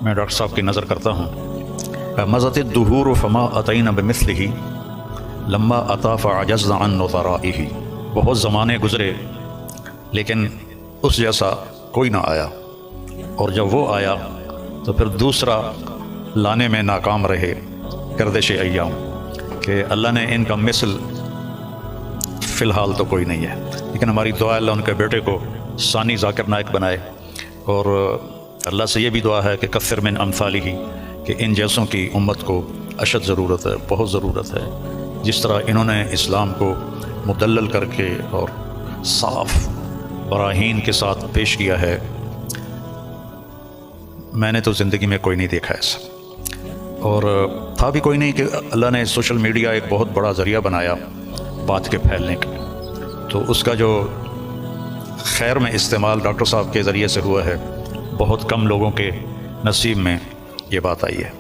میں ڈاکٹر صاحب کی نظر کرتا ہوں مزت الدہور فما اتینا بمثلہ لما اتا فعجزنا عن نظرائہ، بہت زمانے گزرے لیکن اس جیسا کوئی نہ آیا، اور جب وہ آیا تو پھر دوسرا لانے میں ناکام رہے گردش ایام، کہ اللہ نے ان کا مثل فی الحال تو کوئی نہیں ہے، لیکن ہماری دعا اللہ ان کے بیٹے کو ثانی ذاکر نائک بنائے، اور اللہ سے یہ بھی دعا ہے کہ کثر من امثالہ، کہ ان جیسوں کی امت کو اشد ضرورت ہے، بہت ضرورت ہے، جس طرح انہوں نے اسلام کو مدلل کر کے اور صاف براہین کے ساتھ پیش کیا ہے، میں نے تو زندگی میں کوئی نہیں دیکھا ایسا، اور تھا بھی کوئی نہیں کہ اللہ نے سوشل میڈیا ایک بہت بڑا ذریعہ بنایا بات کے پھیلنے کا، تو اس کا جو خیر میں استعمال ڈاکٹر صاحب کے ذریعے سے ہوا ہے، بہت کم لوگوں کے نصیب میں یہ بات آئی ہے۔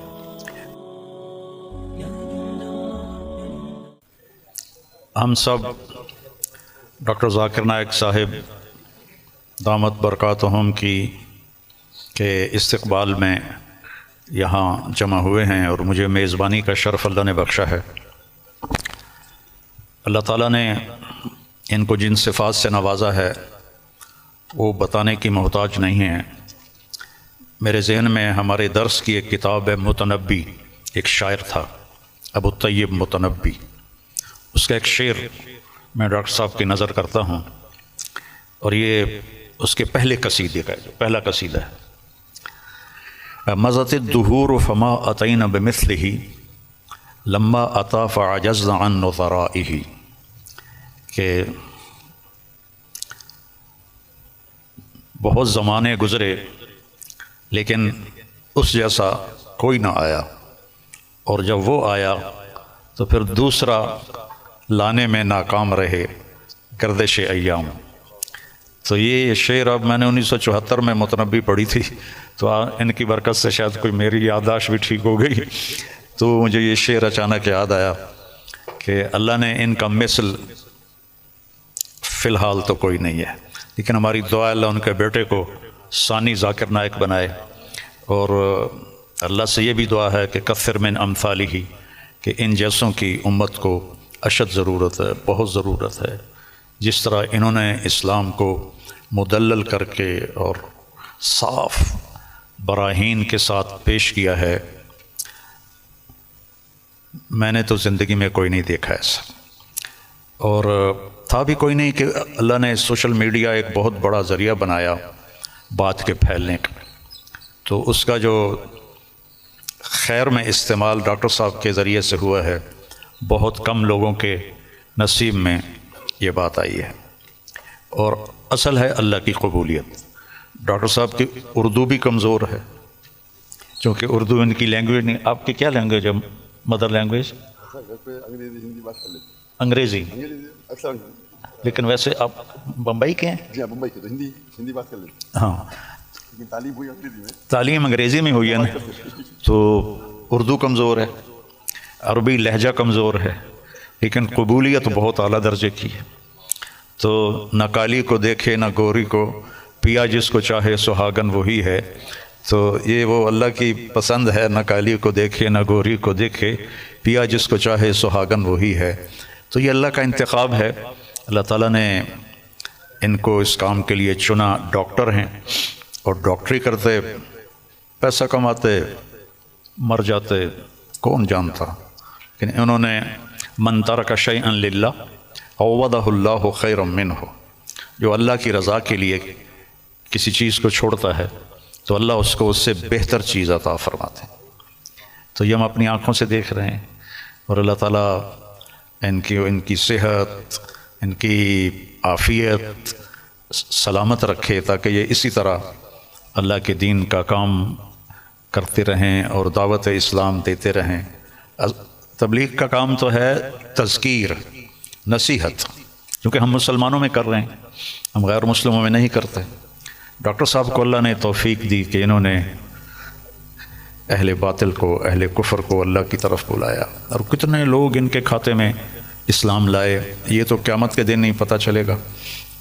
ہم سب ڈاکٹر ذاکر نائک صاحب دامت برکاتہم کی کے استقبال میں یہاں جمع ہوئے ہیں، اور مجھے میزبانی کا شرف اللہ نے بخشا ہے۔ اللہ تعالیٰ نے ان کو جن صفات سے نوازا ہے وہ بتانے کی محتاج نہیں ہیں۔ میرے ذہن میں ہمارے درس کی ایک کتاب ہے متنبی، ایک شاعر تھا ابو الطیب متنبی، اس کا ایک شعر میں ڈاکٹر صاحب کی نظر کرتا ہوں، اور یہ اس کے پہلے قصیدے کا ہے، پہلا قصیدہ ہے۔ مزت الدہور فما اتینا بمثلہ لما اتا فعجزنا عن نظرائہ، کہ بہت زمانے گزرے لیکن اس جیسا کوئی نہ آیا، اور جب وہ آیا تو پھر دوسرا لانے میں ناکام رہے گردش ایام۔ تو یہ شعر اب میں نے 1974 میں متنبی پڑھی تھی، تو ان کی برکت سے شاید کوئی میری یادداشت بھی ٹھیک ہو گئی، تو مجھے یہ شعر اچانک یاد آیا کہ اللہ نے ان کا مثل فی الحال تو کوئی نہیں ہے، لیکن ہماری دعا اللہ ان کے بیٹے کو ثانی ذاکر نائک بنائے، اور اللہ سے یہ بھی دعا ہے کہ کثر من امثالہ، کہ ان جیسوں کی امت کو اشد ضرورت ہے، بہت ضرورت ہے، جس طرح انہوں نے اسلام کو مدلل کر کے اور صاف براہین کے ساتھ پیش کیا ہے، میں نے تو زندگی میں کوئی نہیں دیکھا ایسا، اور تھا بھی کوئی نہیں کہ اللہ نے سوشل میڈیا ایک بہت بڑا ذریعہ بنایا بات کے پھیلنے کا، تو اس کا جو خیر میں استعمال ڈاکٹر صاحب کے ذریعے سے ہوا ہے، بہت کم لوگوں کے نصیب میں یہ بات آئی ہے، اور اصل ہے اللہ کی قبولیت۔ ڈاکٹر صاحب کی اردو بھی کمزور ہے، چونکہ اردو ان کی لینگویج نہیں۔ آپ کی کیا لینگویج ہے، مدر لینگویج؟ انگریزی، لیکن ویسے آپ بمبئی کے ہیں؟ جی بمبئی کے، تو ہندی بات کر لیتے ہاں، ہیں، تعلیم ہوئی انگریزی میں، تعلیم انگریزی میں ہوئی ہے نا، تو اردو کمزور ہے، عربی لہجہ کمزور ہے، لیکن قبولیت بہت اعلیٰ درجے کی ہے۔ تو نہ کالی کو دیکھے نہ گوری کو، پیا جس کو چاہے سہاگن وہی ہے، تو یہ وہ اللہ کی پسند ہے، نہ کالی کو دیکھے نہ گوری کو دیکھے، پیا جس کو چاہے سہاگن وہی ہے۔ تو یہ اللہ کا انتخاب ہے، اللہ تعالیٰ نے ان کو اس کام کے لیے چنا۔ ڈاکٹر ہیں اور ڈاکٹری کرتے، پیسہ کماتے، مر جاتے، کون جانتا، لیکن انہوں نے من ترک شیئا للہ عوضہ اللہ خیرا منہ، جو اللہ کی رضا کے لیے کسی چیز کو چھوڑتا ہے تو اللہ اس کو اس سے بہتر چیز عطا فرماتے ہیں۔ تو یہ ہم اپنی آنکھوں سے دیکھ رہے ہیں، اور اللہ تعالیٰ ان کی صحت، ان کی عافیت سلامت رکھے، تاکہ یہ اسی طرح اللہ کے دین کا کام کرتے رہیں اور دعوت اسلام دیتے رہیں۔ تبلیغ کا کام تو ہے تذکیر، نصیحت، کیونکہ ہم مسلمانوں میں کر رہے ہیں، ہم غیر مسلموں میں نہیں کرتے۔ ڈاکٹر صاحب کو اللہ نے توفیق دی کہ انہوں نے اہل باطل کو، اہل کفر کو اللہ کی طرف بلایا، اور کتنے لوگ ان کے کھاتے میں اسلام لائے، یہ تو قیامت کے دن نہیں پتہ چلے گا،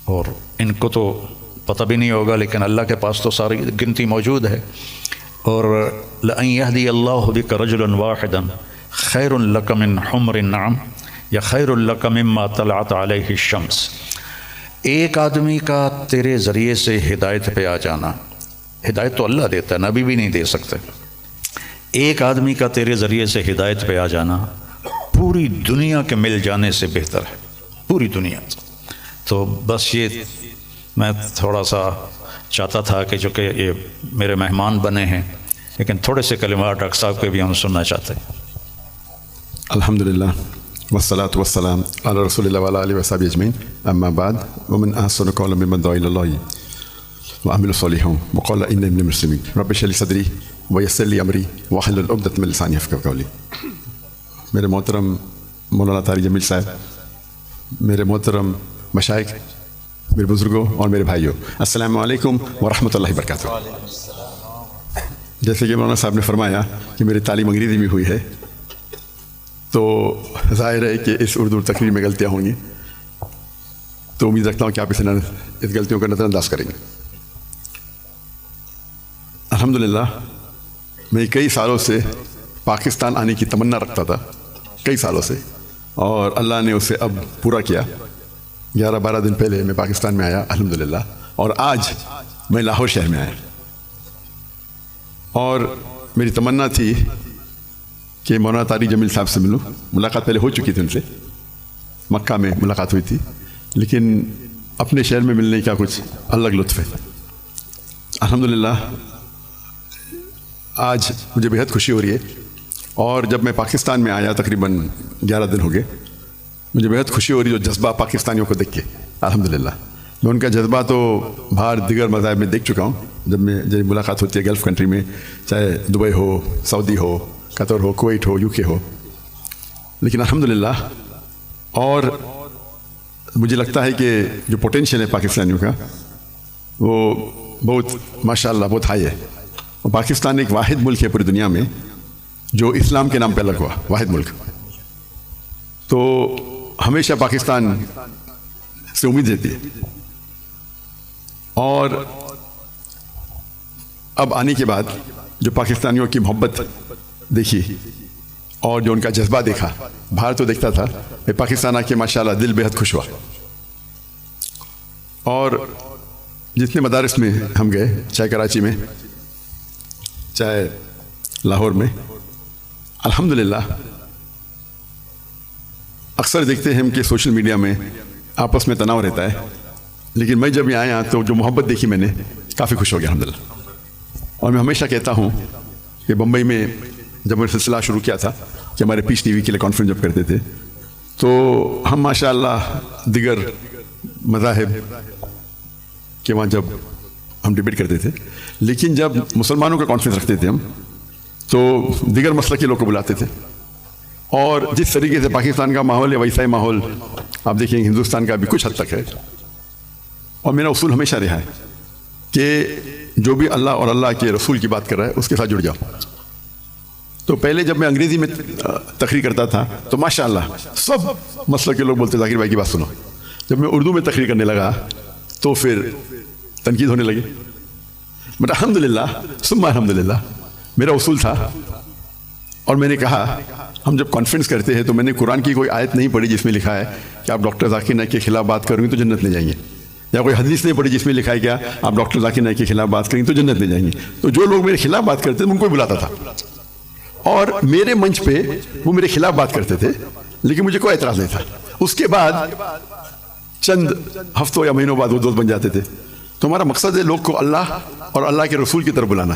اور ان کو تو پتہ بھی نہیں ہوگا، لیکن اللہ کے پاس تو ساری گنتی موجود ہے۔ اور لَأَن يَهْدِيَ اللَّهُ بِكَ رَجُلًا وَاحِدًا خَيْرٌ لَكَ مِنْ حُمْرِ النَّعَمِ یا خَيْرٌ لَكَ مِمَّا طَلَعَتْ عَلَيْهِ الشَّمْسُ۔ ایک آدمی کا تیرے ذریعے سے ہدایت پہ آ جانا، ہدایت تو اللہ دیتا ہے، نبی بھی نہیں دے سکتے، ایک آدمی کا تیرے ذریعے سے ہدایت پہ آ جانا پوری دنیا کے مل جانے سے بہتر ہے، پوری دنیا۔ تو بس یہ میں تھوڑا سا چاہتا تھا کہ جو کہ یہ میرے مہمان بنے ہیں، لیکن تھوڑے سے کلمات ڈاکٹر صاحب کے بھی ہم سننا چاہتے ہیں۔ الحمدللہ والصلاة والسلام علی رسول اللہ وعلی آلہ وصحبہ اجمعین، اما بعد ومن احسن قولا ممن دعا الی اللہ وعمل صالحا وقال انی من المسلمین رب اشرح لی صدری ویسر لی امری واحلل عقدۃ من لسانی یفقہوا قولی۔ میرے محترم مولانا طارق جمیل صاحب، میرے محترم مشائخ، میرے بزرگوں اور میرے بھائیوں، السلام علیکم ورحمۃ اللہ وبرکاتہ۔ جیسے کہ مولانا صاحب نے فرمایا کہ میری تعلیم انگریزی میں ہوئی ہے، تو ظاہر ہے کہ اس اردو تقریر میں غلطیاں ہوں گی، تو امید رکھتا ہوں کہ آپ اس غلطیوں کا نظر انداز کریں گے۔ الحمدللہ میں کئی سالوں سے پاکستان آنے کی تمنا رکھتا تھا، کئی سالوں سے، اور اللہ نے اسے اب پورا کیا۔ 11-12 دن پہلے میں پاکستان میں آیا الحمدللہ، اور آج میں لاہور شہر میں آیا، اور میری تمنا تھی کہ مولانا طارق جمیل صاحب سے ملوں۔ ملاقات پہلے ہو چکی تھی ان سے، مکہ میں ملاقات ہوئی تھی، لیکن اپنے شہر میں ملنے کا کچھ الگ لطف ہے۔ الحمدللہ آج مجھے بہت خوشی ہو رہی ہے، اور جب میں پاکستان میں آیا تقریباً 11 دن ہو گئے، مجھے بہت خوشی ہو رہی ہے جو جذبہ پاکستانیوں کو دیکھ کے۔ الحمدللہ میں ان کا جذبہ تو باہر دیگر مذاہب میں دیکھ چکا ہوں، جب ملاقات ہوتی ہے گلف کنٹری میں، چاہے دبئی ہو، سعودی ہو، قطر ہو، کویت ہو، UK ہو، لیکن الحمدللہ اور مجھے لگتا ہے کہ جو پوٹینشیل ہے پاکستانیوں کا وہ بہت ماشاءاللہ بہت ہائی ہے۔ اور پاکستان ایک واحد ملک ہے پوری دنیا میں جو اسلام کے نام پہ الگ ہوا، واحد ملک۔ تو ہمیشہ پاکستان سے امید رہتی ہے، اور اب آنے کے بعد جو پاکستانیوں کی محبت دیکھی اور جو ان کا جذبہ دیکھا، باہر تو دیکھتا تھا، میں پاکستان آ کے ماشاءاللہ دل بہت خوش ہوا۔ اور جتنے مدارس میں ہم گئے، چاہے کراچی میں، چاہے لاہور میں، الحمدللہ اکثر دیکھتے ہیں ہم کہ سوشل میڈیا میں آپس میں تناؤ رہتا ہے، لیکن میں جب یہاں آیا تو جو محبت دیکھی میں نے، کافی خوش ہو گیا الحمدللہ۔ اور میں ہمیشہ کہتا ہوں کہ بمبئی میں جب میں سلسلہ شروع کیا تھا کہ ہمارے پیس ٹی وی کے لیے کانفرنس جب کرتے تھے، تو ہم ماشاءاللہ دیگر مذاہب کہ وہاں جب ہم ڈیبیٹ کرتے تھے، لیکن جب مسلمانوں کا کانفرنس رکھتے تھے ہم، تو دیگر مسلک کے لوگ کو بلاتے تھے، اور جس طریقے سے پاکستان کا ماحول ہے ویسا ہی ماحول آپ دیکھیں ہندوستان کا بھی کچھ حد تک ہے۔ اور میرا اصول ہمیشہ رہا ہے کہ جو بھی اللہ اور اللہ کے رسول کی بات کر رہا ہے اس کے ساتھ جڑ جاؤ۔ تو پہلے جب میں انگریزی میں تقریر کرتا تھا تو ماشاءاللہ سب مسلک کے لوگ بولتے ذاکر بھائی کی بات سنو۔ جب میں اردو میں تقریر کرنے لگا تو پھر تنقید ہونے لگی، بٹ الحمدللہ ثم الحمدللہ میرا اصول تھا، اور میں نے کہا ہم جب کانفرنس کرتے ہیں تو میں نے قرآن کی کوئی آیت نہیں پڑھی جس میں لکھا ہے کہ آپ ڈاکٹر ذاکر نائک کے خلاف بات کریں گے تو جنت میں جائیں گے، یا کوئی حدیث نہیں پڑھی جس میں لکھا ہے کہ آپ ڈاکٹر ذاکر نائک کے خلاف بات کریں گے تو جنت میں جائیں گے۔ تو جو لوگ میرے خلاف بات کرتے تھے ان کو بلاتا تھا، اور میرے منچ پہ وہ میرے خلاف بات کرتے تھے، لیکن مجھے کوئی اعتراض نہیں تھا۔ اس کے بعد چند ہفتوں یا مہینوں بعد وہ دوست بن جاتے تھے۔ تو ہمارا مقصد ہے لوگ کو اللہ اور اللہ کے رسول کی طرف بلانا،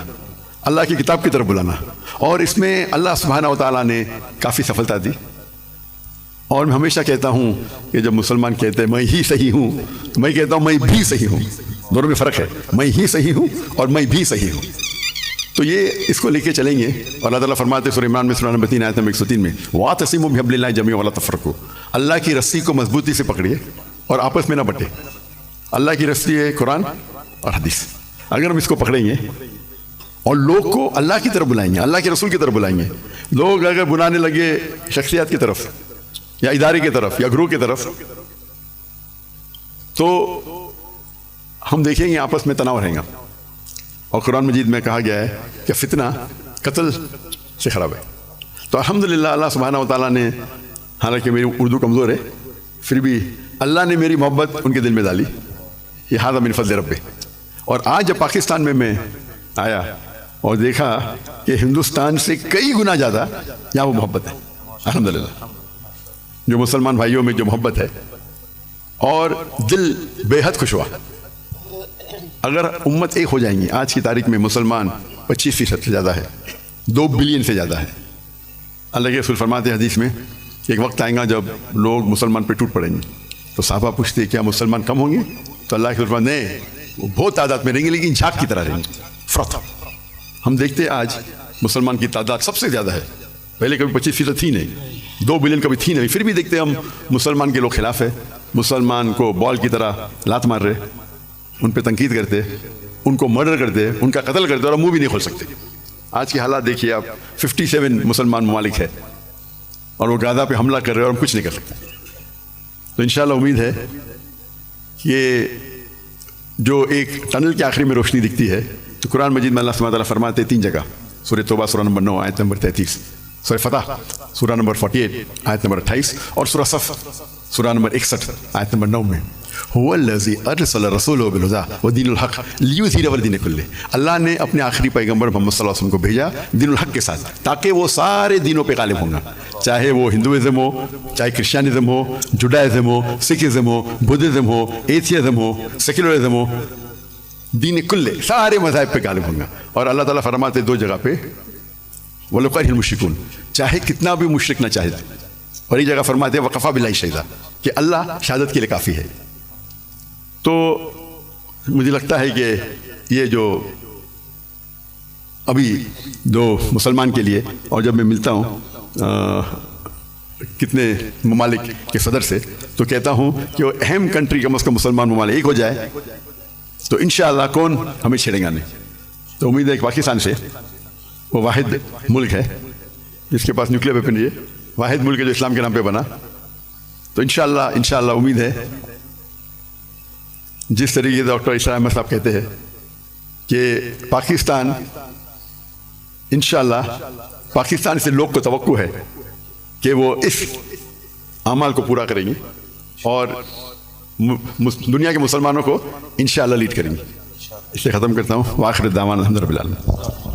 اللہ کی کتاب کی طرف بلانا، اور اس میں اللہ سبحانہ و تعالیٰ نے کافی سفلتا دی۔ اور میں ہمیشہ کہتا ہوں کہ جب مسلمان کہتے ہیں میں ہی صحیح ہوں، تو میں کہتا ہوں میں بھی صحیح ہوں، دونوں میں فرق ہے، میں ہی صحیح ہوں اور میں بھی صحیح ہوں۔ تو یہ اس کو لے کے چلیں گے، اور اللہ تعالیٰ فرماتے ہیں سورہ عمران میں سورہ نمبر 3 آیت نمبر 103 میں وَاعْتَصِمُوا بِحَبْلِ اللَّهِ جَمِيعًا وَلَا تَفَرَّقُوا، اللہ کی رسی کو مضبوطی سے پکڑیے اور آپس میں نہ بٹے۔ اللہ کی رسی ہے قرآن اور حدیث، اگر ہم اس کو پکڑیں گے اور لوگ کو اللہ کی طرف بلائیں گے، اللہ کے رسول کی طرف بلائیں گے، لوگ اگر بلانے لگے شخصیات کی طرف یا ادارے کی طرف یا گروہ کی طرف، تو ہم دیکھیں گے آپس میں تناؤ رہے گا۔ اور قرآن مجید میں کہا گیا ہے کہ فتنہ قتل سے خراب ہے. تو الحمدللہ اللہ سبحانہ و تعالیٰ نے، حالانکہ میری اردو کمزور ہے پھر بھی اللہ نے میری محبت ان کے دل میں ڈالی. یہ ھذا من فضل رب. اور آج جب پاکستان میں آیا اور دیکھا کہ ہندوستان سے کئی گنا زیادہ یہاں وہ محبت ہے الحمدللہ، جو مسلمان بھائیوں میں جو محبت ہے، اور دل بے حد خوش ہوا. اگر امت ایک ہو جائیں گی، آج کی تاریخ میں مسلمان 25% سے زیادہ ہے، 2 بلین سے زیادہ ہے. اللہ کے رسول فرماتے ہیں حدیث میں کہ ایک وقت آئے گا جب لوگ مسلمان پہ ٹوٹ پڑیں گے. تو صحابہ پوچھتے کیا مسلمان کم ہوں گے؟ تو اللہ کے رسول فرماتے ہیں نہیں، وہ بہت تعداد میں رہیں گے لیکن جھاگ کی طرح رہیں گے. فرت ہم دیکھتے ہیں آج مسلمان کی تعداد سب سے زیادہ ہے. پہلے کبھی 25% تھی نہیں، 2 بلین کبھی تھی نہیں، پھر بھی دیکھتے ہم مسلمان کے لوگ خلاف ہے، مسلمان کو بال کی طرح لات مار رہے، ان پہ تنقید کرتے، ان کو مرڈر کرتے، ان کا قتل کرتے، اور منہ بھی نہیں کھول سکتے. آج کے حالات دیکھیے آپ، 57 مسلمان ممالک ہے اور وہ غزہ پہ حملہ کر رہے ہیں اور ہم کچھ نہیں کر سکتے. تو انشاءاللہ امید ہے کہ جو ایک ٹنل کے آخری میں روشنی دکھتی ہے، تو قرآن مجید میں اللہ سبحانہ تعالیٰ فرماتے ہیں 3 جگہ، سورہ توبہ سورہ نمبر 9 آیت نمبر 33، سورہ فتح سورہ نمبر 48 آیت نمبر 28، اور سورہ صف سورہ نمبر 61 آیت نمبر 9 میں هو الذی ارسل رسولہ بالہدی ودین الحق لیظہرہ علی الدین کلہ. اللہ نے اپنے آخری پیغمبر محمد صلی اللہ علیہ وسلم کو بھیجا دین الحق کے ساتھ تاکہ وہ سارے دینوں پہ غالب ہوں گا، چاہے وہ ہندوازم ہو، چاہے کرسچینزم ہو، جوڈائزم ہو، سکھزم ہو، بدھزم ہو، ایتھیزم ہو، سیکولرزم ہو، دین کلے سارے مذاہب پہ غالب ہوں گا. اور اللہ تعالیٰ فرماتے 2 جگہ پہ وَلَوْ كَرِهَ الْمُشْرِكُونَ، چاہے کتنا بھی مشرک نہ چاہے. اور ایک جگہ فرماتے ہیں وَكَفَىٰ بِاللَّهِ شَهِيدًا، کہ اللہ شہادت کے لیے کافی ہے. تو مجھے لگتا ہے کہ یہ جو ابھی 2 مسلمان کے لیے، اور جب میں ملتا ہوں کتنے ممالک کے صدر سے، تو کہتا ہوں کہ وہ اہم کنٹری کم از کم مسلمان ممالک ایک ہو جائے تو انشاءاللہ کون ہمیں چھیڑے گا نہیں. تو امید ہے کہ پاکستان سے وہ واحد ملک ہے جس کے پاس نیوکلیر ویپن ہے، واحد ملک ہے جو اسلام کے نام پہ بنا. تو انشاءاللہ امید ہے جس طریقے سے ڈاکٹر عیسیٰ احمد صاحب کہتے ہیں کہ پاکستان انشاءاللہ پاکستان سے لوگ کو توقع ہے کہ وہ اس اعمال کو پورا کریں گے اور دنیا کے مسلمانوں کو انشاءاللہ لیڈ کریں گے. اس سے ختم کرتا ہوں. وآخر الدعوانا الحمد للہ رب العالمین.